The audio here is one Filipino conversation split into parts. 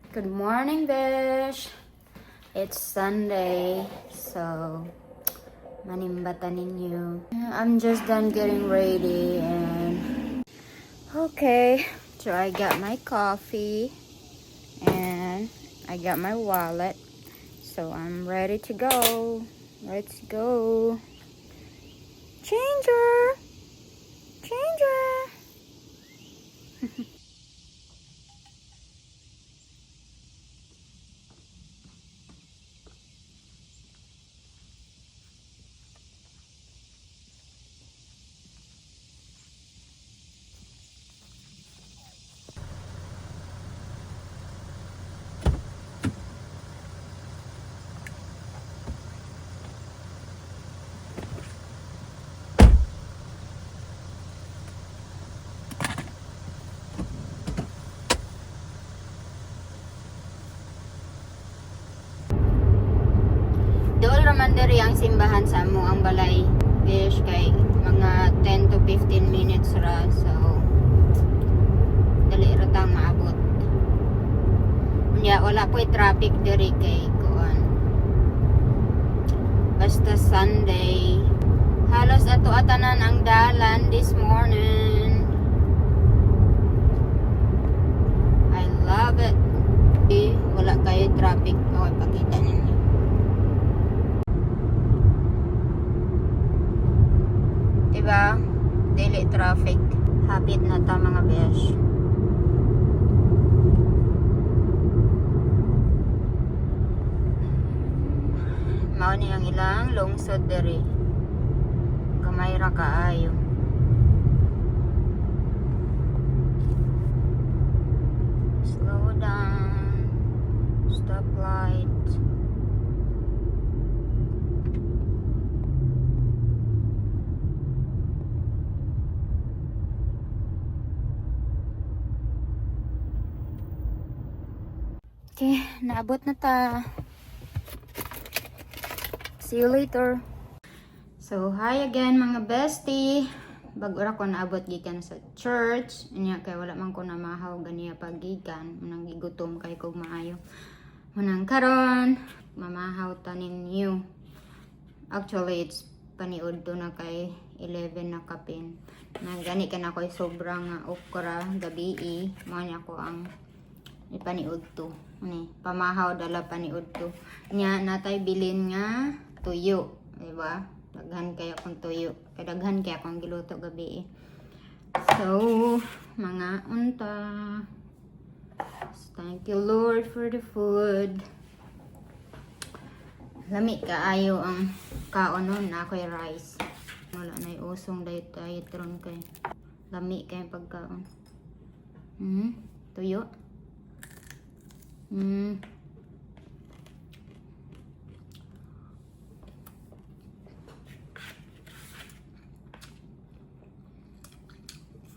Good morning, Besh. It's Sunday, so manimbata ninyo. I'm just done getting ready and okay. So I got my coffee and I got my wallet. So I'm ready to go. Let's go. Changer. Changer. Dool raman diri ang simbahan sa amo ang balay, Besh, kay mga 10 to 15 minutes ra, so dali ra tang maabot. Unya wala po'y traffic diri kay kuan. Basta Sunday. Halos ato atanan ang dalan this morning. I love it. Wala kayo traffic. Okay, pakita ninyo. Diba? Daily traffic. Hapit na ta mga besh. Mao ni ang ilang lungsod diri. Gamay ra kaayo. Slow down. Stoplight. Okay, naabot na ta. See you later. So, hi again mga bestie. Bago ra ko naabot gikan sa church. Inya kay wala man ko na mahaw ganiya pagikan. Munang gigutom kay kog maayo. Munang karon mamahaw ta ninyo. Actually, it's paniud to na kay 11 na kapin. Nagani ka na ko'y sobrang okra gabi. Mao niya ko ang ipaniud to. Ni pamahaw dala paniud to. Nya natay bilin nga tuyo, di ba? Daghan kaya akong tuyo. Kay daghan kaya akong giluto gabi. So, mga unta. Thank you Lord for the food. Lami kaayo ang kaon nun na ako'y rice. Wala na usong diet ron kay lami kay pagkaon. Tuyo.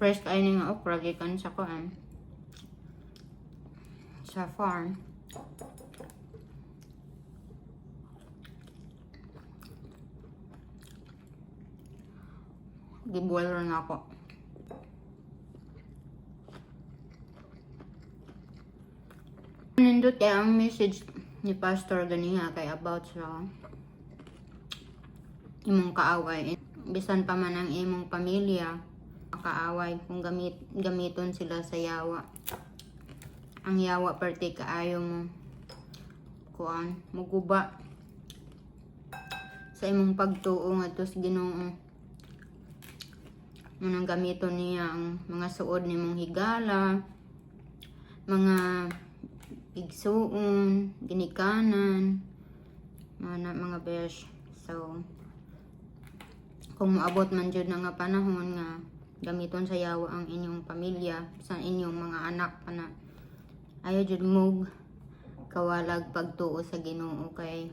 Fresh kayo nga okra gikan sa kuan sa farm. Giboil rin ako. Nindot kaya ang message ni Pastor ganiya kay about sa imong kaaway. Bisan pa man ang imong pamilya kaaway kung gamiton sila sa yawa. Ang yawa parte kaayo mo kuan muguba sa imong pagtuo ngadto sa Ginoo. Munang gamiton niya ang mga suod nimong higala, mga igsuon, ginikanan, mga besh. So, kung moabot man jud na nga panahon nga gamiton sa yawa ang inyong pamilya, sa inyong mga anak pa na ayaw jud mog kawalag pagtuo sa Ginoo kay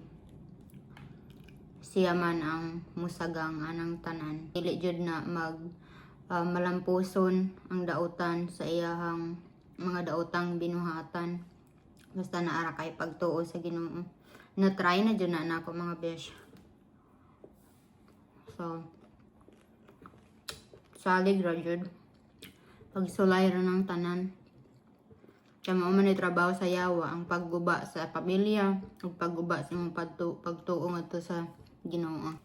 siya man ang musagang anang tanan. Dili jud na malampuson ang dautan sa iyahang mga daotang binuhatan. Basta naara kay pagtuo sa Ginoo. Na-try na dyan na ako mga besh. So, salig ra jud. Pagsulay ra ng tanan. Kaya mao man ni trabaho sa yawa, ang pagguba sa pamilya, ug pagguba sa imong pagtuo ngadto sa Ginoo.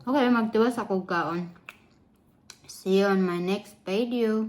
Okay, magtiwas ako kaon. See you on my next video.